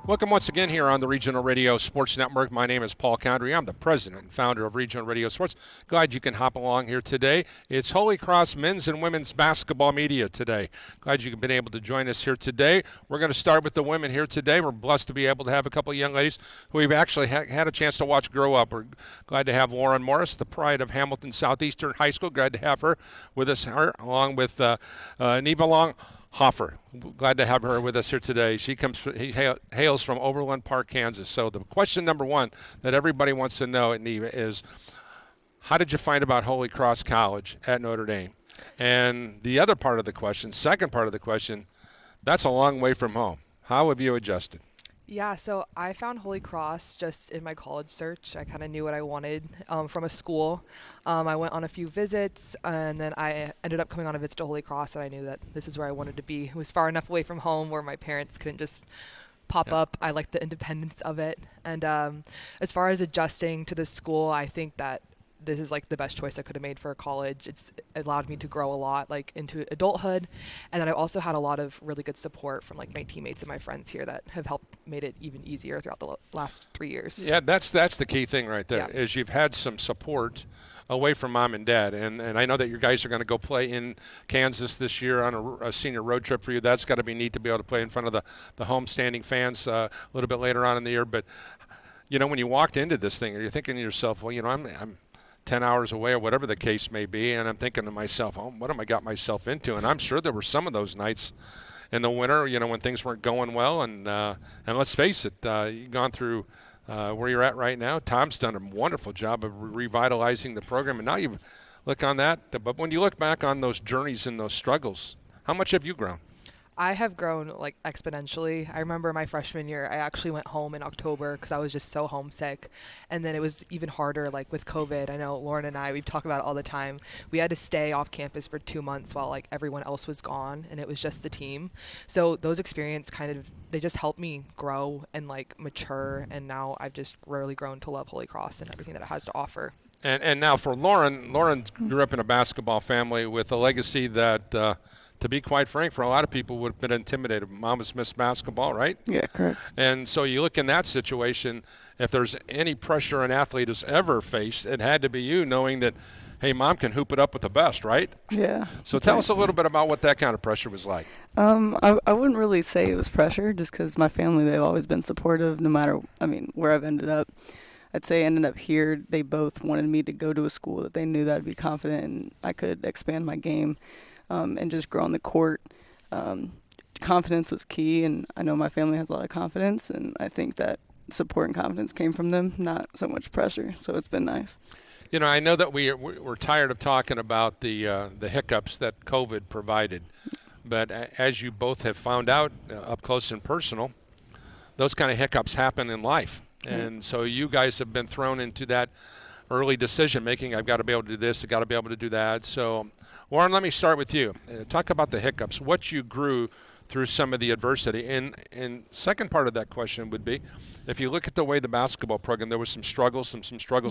Welcome once again here on the Regional Radio Sports Network. My name is Paul Condry. I'm the president and founder of Regional Radio Sports. Glad you can hop along here today. It's Holy Cross men's and women's basketball media today. Glad you've been able to join us here today. We're going to start with the women here today. We're blessed to be able to have a couple of young ladies who we've actually had a chance to watch grow up. We're glad to have Lauren Morris, the pride of Hamilton Southeastern High School. Glad to have her with us, along with Neva Longhofer. Glad to have her with us here today. She hails from Overland Park, Kansas. So the question number one that everybody wants to know at Neva is, how did you find about Holy Cross College at Notre Dame? And the other part of the question, second part of the question, that's a long way from home. How have you adjusted? Yeah, so I found Holy Cross just in my college search. I kind of knew what I wanted from a school. I went on a few visits, and then I ended up coming on a visit to Holy Cross, and I knew that this is where I wanted to be. It was far enough away from home where my parents couldn't just pop up. I liked the independence of it. And as far as adjusting to the school, I think that this is like the best choice I could have made for a college. It's allowed me to grow a lot like into adulthood, and then I also had a lot of really good support from like my teammates and my friends here that have helped made it even easier throughout the last 3 years. Yeah, that's the key thing right there. Yeah. Is you've had some support away from mom and dad, and I know that you guys are going to go play in Kansas this year on a senior road trip for you. That's got to be neat to be able to play in front of the home standing fans a little bit later on in the year. But you know, when you walked into this thing, you're thinking to yourself, well, you know, I'm 10 hours away or whatever the case may be, and I'm thinking to myself, oh, what am I got myself into? And I'm sure there were some of those nights in the winter, you know, when things weren't going well. And let's face it, you've gone through where you're at right now. Tom's done a wonderful job of revitalizing the program, and now you look on that. But when you look back on those journeys and those struggles, how much have you grown? I have grown like exponentially. I remember my freshman year, I actually went home in October because I was just so homesick. And then it was even harder like with COVID. I know Lauren and I, we talk about it all the time. We had to stay off campus for 2 months while like everyone else was gone, and it was just the team. So those experiences they just helped me grow and like mature. And now I've just really grown to love Holy Cross and everything that it has to offer. And now for Lauren grew up in a basketball family with a legacy that, to be quite frank, for a lot of people would have been intimidated. Mom has missed basketball, right? Yeah, correct. And so you look in that situation, if there's any pressure an athlete has ever faced, it had to be you, knowing that, hey, mom can hoop it up with the best, right? Yeah. So tell us a little bit about what that kind of pressure was like. I wouldn't really say it was pressure, just because my family, they've always been supportive no matter, where I've ended up. I'd say I ended up here, they both wanted me to go to a school that they knew that I'd be confident and I could expand my game. And just grow on the court. Confidence was key, and I know my family has a lot of confidence, and I think that support and confidence came from them, not so much pressure, so it's been nice. You know, I know that we're tired of talking about the hiccups that COVID provided, but as you both have found out up close and personal, those kind of hiccups happen in life. And so you guys have been thrown into that early decision making. I've got to be able to do this, I've got to be able to do that. So Warren, let me start with you. Talk about the hiccups, what you grew through some of the adversity. And second part of that question would be, if you look at the way the basketball program, there was some struggles,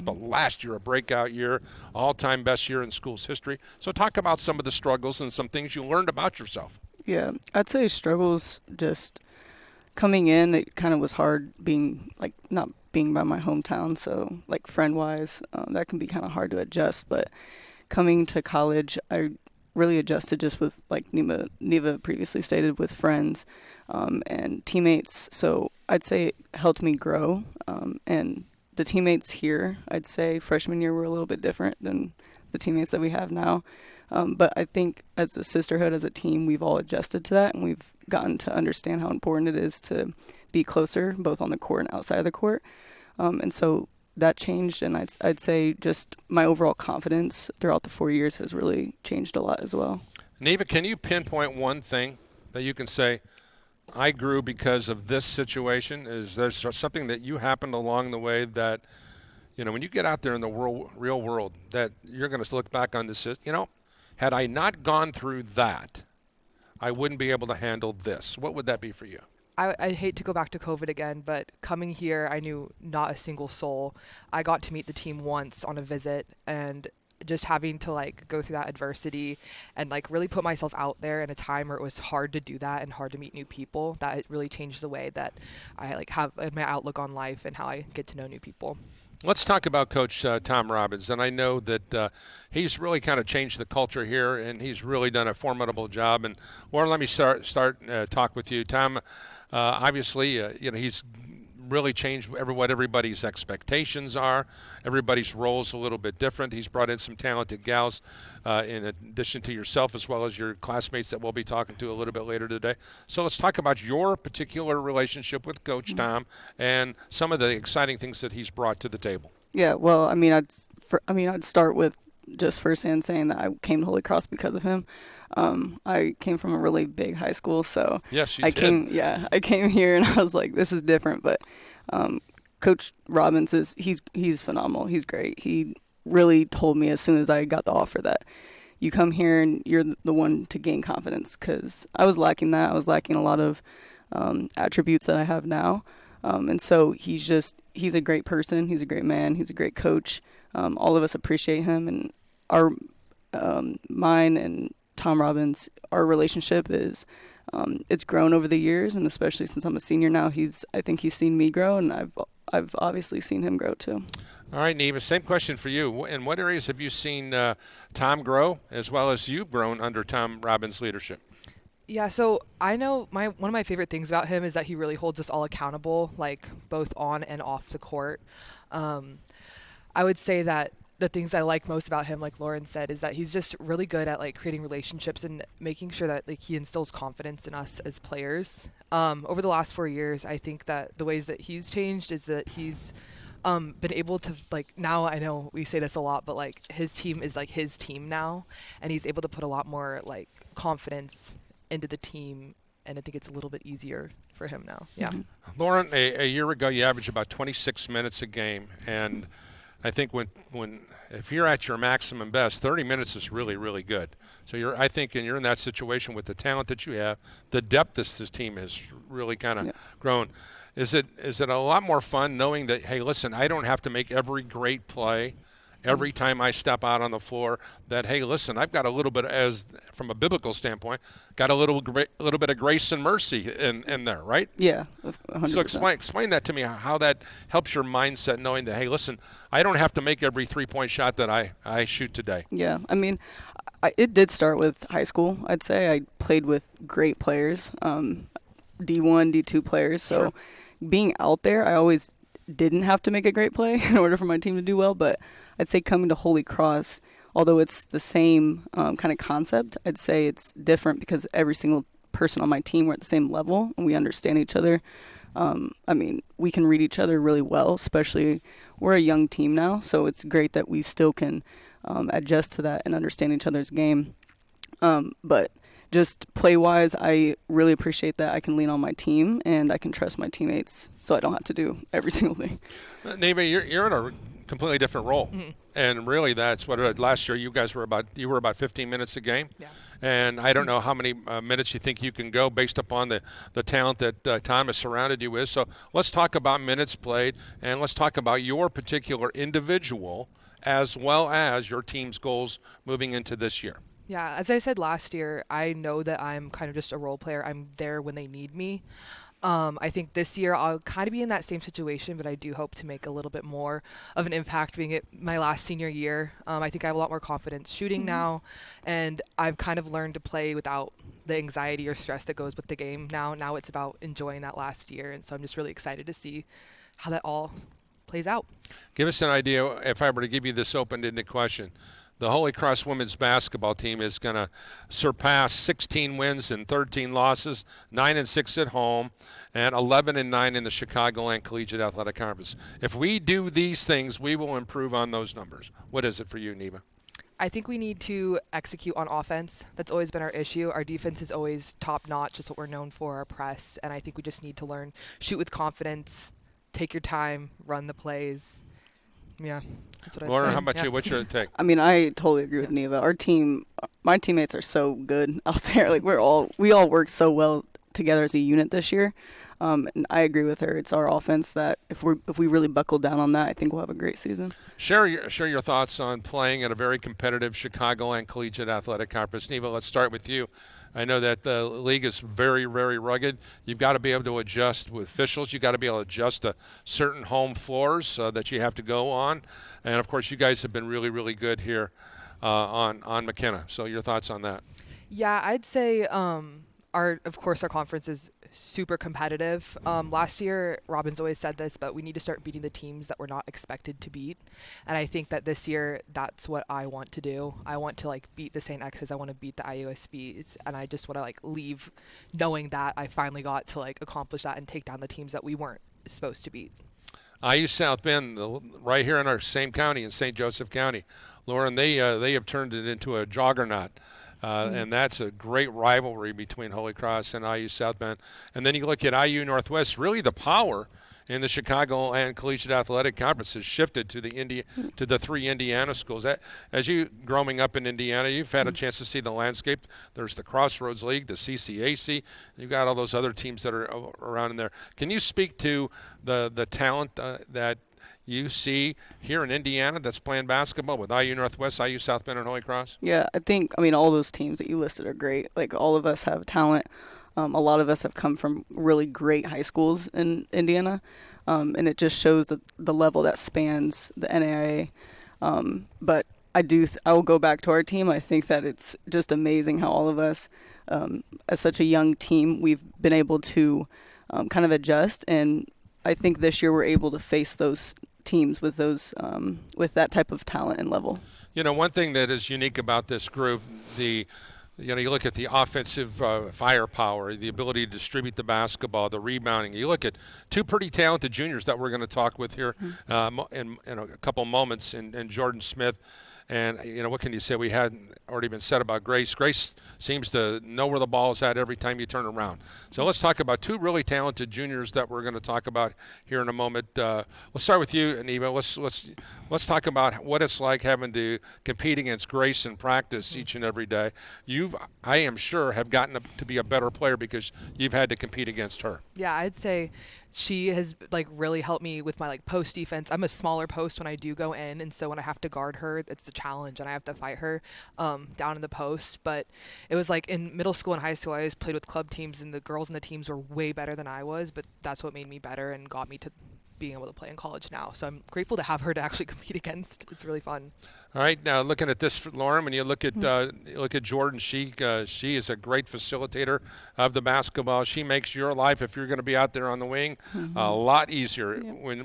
but last year, a breakout year, all-time best year in school's history. So talk about some of the struggles and some things you learned about yourself. Yeah, I'd say struggles just coming in, it kind of was hard not being by my hometown. So like friend-wise, that can be kind of hard to adjust, but coming to college, I really adjusted just with, like Neva previously stated, with friends and teammates. So I'd say it helped me grow. And the teammates here, I'd say freshman year were a little bit different than the teammates that we have now. But I think as a sisterhood, as a team, we've all adjusted to that, and we've gotten to understand how important it is to be closer, both on the court and outside of the court. And so that changed, and I'd say just my overall confidence throughout the 4 years has really changed a lot as well. Neva, can you pinpoint one thing that you can say, I grew because of this situation? Is there something that you happened along the way that, you know, when you get out there in the real world, that you're going to look back on this, you know, had I not gone through that, I wouldn't be able to handle this. What would that be for you? I hate to go back to COVID again, but coming here, I knew not a single soul. I got to meet the team once on a visit, and just having to like go through that adversity and like really put myself out there in a time where it was hard to do that and hard to meet new people, that it really changed the way that I like have my outlook on life and how I get to know new people. Let's talk about Coach Tom Robbins, and I know that he's really kind of changed the culture here, and he's really done a formidable job. And Lauren, let me start talk with you, Tom. Obviously, he's really changed what everybody's expectations are. Everybody's role's a little bit different. He's brought in some talented gals in addition to yourself, as well as your classmates that we'll be talking to a little bit later today. So let's talk about your particular relationship with Coach Tom and some of the exciting things that he's brought to the table. Yeah, well, I'd start with just firsthand saying that I came to Holy Cross because of him. I came from a really big high school, so yes, you I did. I came here and I was like, this is different. But Coach Robbins he's phenomenal. He's great. He really told me as soon as I got the offer that you come here and you're the one to gain confidence, because I was lacking that. I was lacking a lot of attributes that I have now. And so he's a great person. He's a great man. He's a great coach. All of us appreciate him, and our mine and Tom Robbins, our relationship is it's grown over the years, and especially since I'm a senior now, I think he's seen me grow, and I've obviously seen him grow too. All right, Neva, same question for you. In what areas have you seen Tom grow, as well as you've grown under Tom Robbins' leadership? Yeah, so I know one of my favorite things about him is that he really holds us all accountable, like both on and off the court. I would say that the things I like most about him, like Lauren said, is that he's just really good at like creating relationships and making sure that like he instills confidence in us as players. Over the last 4 years, I think that the ways that he's changed is that he's been able to, like, now I know we say this a lot, but like his team is like his team now, and he's able to put a lot more like confidence into the team, and I think it's a little bit easier for him now. Yeah. Mm-hmm. Lauren, a year ago you averaged about 26 minutes a game, and I think if you're at your maximum best, 30 minutes is really, really good. So you're in that situation with the talent that you have, the depth this team has really kind of grown. Is it a lot more fun knowing that, hey, listen, I don't have to make every great play every time I step out on the floor, that, hey, listen, I've got a little bit, as from a biblical standpoint, got a little bit of grace and mercy in there, right? Yeah, 100%. So explain that to me, how that helps your mindset, knowing that, hey, listen, I don't have to make every three-point shot that I shoot today. Yeah, I mean, it did start with high school, I'd say. I played with great players, D1, D2 players, so Sure. Being out there, I always didn't have to make a great play in order for my team to do well, but I'd say coming to Holy Cross, although it's the same kind of concept, I'd say it's different because every single person on my team, we're at the same level and we understand each other. I mean, we can read each other really well, especially we're a young team now, so it's great that we still can adjust to that and understand each other's game. But just play-wise, I really appreciate that I can lean on my team and I can trust my teammates, so I don't have to do every single thing. Neva, you're in a completely different role, and really that's what last year you were about 15 minutes a game. Yeah. And I don't know how many minutes you think you can go based upon the talent that Tom has surrounded you with. So let's talk about minutes played, and let's talk about your particular individual as well as your team's goals moving into this year. Yeah, as I said last year, I know that I'm kind of just a role player. I'm there when they need me. I think this year I'll kind of be in that same situation, but I do hope to make a little bit more of an impact being it my last senior year. I think I have a lot more confidence shooting now, and I've kind of learned to play without the anxiety or stress that goes with the game now. Now it's about enjoying that last year, and so I'm just really excited to see how that all plays out. Give us an idea, if I were to give you this open-ended question. The Holy Cross women's basketball team is going to surpass 16 wins and 13 losses, 9-6 at home, and 11-9 in the Chicagoland Collegiate Athletic Conference. If we do these things, we will improve on those numbers. What is it for you, Neva? I think we need to execute on offense. That's always been our issue. Our defense is always top-notch, just what we're known for, our press, and I think we just need to learn, shoot with confidence, take your time, run the plays. Yeah, that's what I'd Lauren, say. how about you? What's your take? I mean, I totally agree with Neva. Our team, my teammates are so good out there. Like we all work so well together as a unit this year. And I agree with her. It's our offense that if we really buckle down on that, I think we'll have a great season. Share your thoughts on playing at a very competitive Chicagoland Collegiate Athletic Conference. Neva, let's start with you. I know that the league is very, very rugged. You've got to be able to adjust with officials. You've got to be able to adjust to certain home floors that you have to go on. And, of course, you guys have been really, really good here on McKenna. So your thoughts on that? Yeah, I'd say our conference is super competitive. Last year, Robin's always said this, but we need to start beating the teams that we're not expected to beat. And I think that this year, that's what I want to do. I want to beat the St. X's. I want to beat the IUSBs, and I just want to leave knowing that I finally got to accomplish that and take down the teams that we weren't supposed to beat. IU South Bend, right here in our same county, in St. Joseph County. Lauren, they have turned it into a juggernaut. And that's a great rivalry between Holy Cross and IU South Bend. And then you look at IU Northwest, really the power in the Chicago and Collegiate Athletic Conference has shifted to the three Indiana schools. As you growing up in Indiana, you've had a chance to see the landscape. There's the Crossroads League, the CCAC. You've got all those other teams that are around in there. Can you speak to the talent that you see here in Indiana that's playing basketball with IU Northwest, IU South Bend, and Holy Cross? Yeah, all those teams that you listed are great. All of us have talent. A lot of us have come from really great high schools in Indiana, and it just shows the level that spans the NAIA. But I will go back to our team. I think that it's just amazing how all of us, as such a young team, we've been able to kind of adjust. And I think this year we're able to face those teams with that type of talent and level. One thing that is unique about this group, you look at the offensive firepower, the ability to distribute the basketball, the rebounding. You look at two pretty talented juniors that we're going to talk with here in a couple moments, and Jordan Smith. And, what can you say? We hadn't already been said about Grace. Grace seems to know where the ball is at every time you turn around. So let's talk about two really talented juniors that we're going to talk about here in a moment. Let's start with you, Neva. Let's talk about what it's like having to compete against Grace in practice each and every day. I am sure, have gotten to be a better player because you've had to compete against her. Yeah, I'd say she has really helped me with my post defense. I'm a smaller post when I do go in, and so when I have to guard her, it's a challenge, and I have to fight her down in the post. But it was in middle school and high school, I always played with club teams, and the girls in the teams were way better than I was, but that's what made me better and got me to being able to play in college now. So I'm grateful to have her to actually compete against. It's really fun. All right, now looking at this, Lauren, when you look at Jordan, she is a great facilitator of the basketball. She makes your life, if you're going to be out there on the wing, a lot easier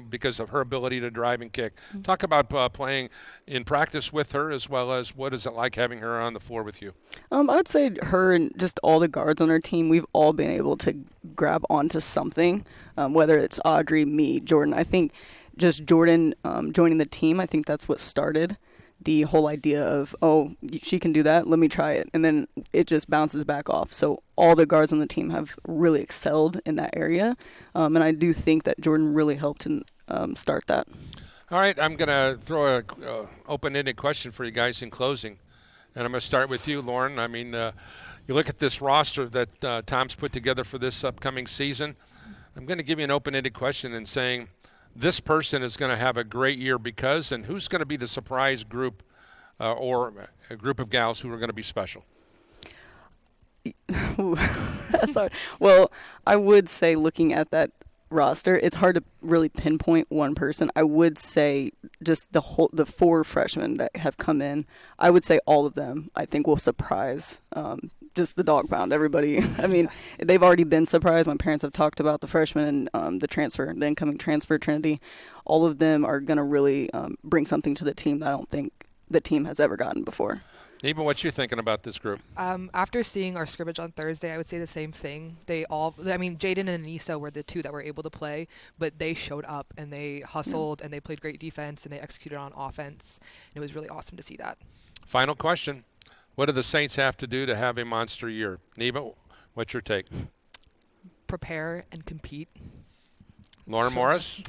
because of her ability to drive and kick. Talk about playing in practice with her, as well as what is it like having her on the floor with you? I would say her and just all the guards on our team, we've all been able to grab onto something, whether it's Audrey, me, Jordan. I think just Jordan joining the team, I think that's what started the whole idea of, she can do that, let me try it. And then it just bounces back off. So all the guards on the team have really excelled in that area. And I do think that Jordan really helped to start that. All right, I'm going to throw a open-ended question for you guys in closing. And I'm going to start with you, Lauren. I mean, you look at this roster that Tom's put together for this upcoming season. I'm going to give you an open-ended question and saying, this person is going to have a great year because, and who's going to be the surprise group or a group of gals who are going to be special? That's hard. Well, I would say looking at that roster, it's hard to really pinpoint one person. I would say just the four freshmen that have come in, I would say all of them I think will surprise just the dog pound everybody. I mean, they've already been surprised. My parents have talked about the freshmen and the incoming transfer Trinity. All of them are going to really bring something to the team that I don't think the team has ever gotten before. Even what you thinking about this group? After seeing our scrimmage on Thursday, I would say the same thing. Jaden and Anissa were the two that were able to play, but they showed up and they hustled and they played great defense and they executed on offense. And it was really awesome to see that. Final question. What do the Saints have to do to have a monster year? Neva, what's your take? Prepare and compete. Lauren Morris?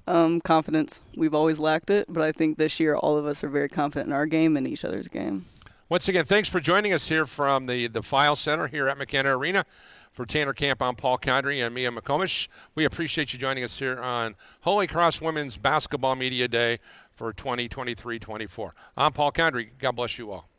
Confidence. We've always lacked it, but I think this year all of us are very confident in our game and each other's game. Once again, thanks for joining us here from the File Center here at McKenna Arena For Tanner Camp, I'm Paul Condry and Mia McComish. We appreciate you joining us here on Holy Cross Women's Basketball Media Day for 2023-24. I'm Paul Condry. God bless you all.